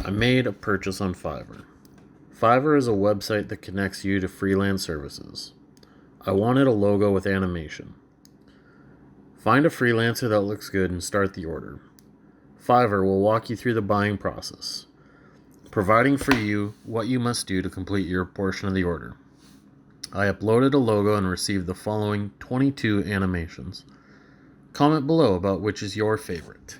I made a purchase on Fiverr. Fiverr is a website that connects you to freelance services. I wanted a logo with animation. Find a freelancer that looks good and start the order. Fiverr will walk you through the buying process, providing for you what you must do to complete your portion of the order. I uploaded a logo and received the following 22 animations. Comment below about which is your favorite.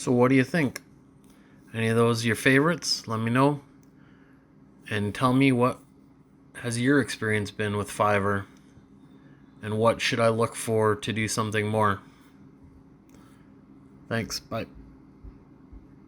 So what do you think? Any of those your favorites? Let me know. And tell me what has your experience been with Fiverr and what should I look for to do something more? Thanks. Bye.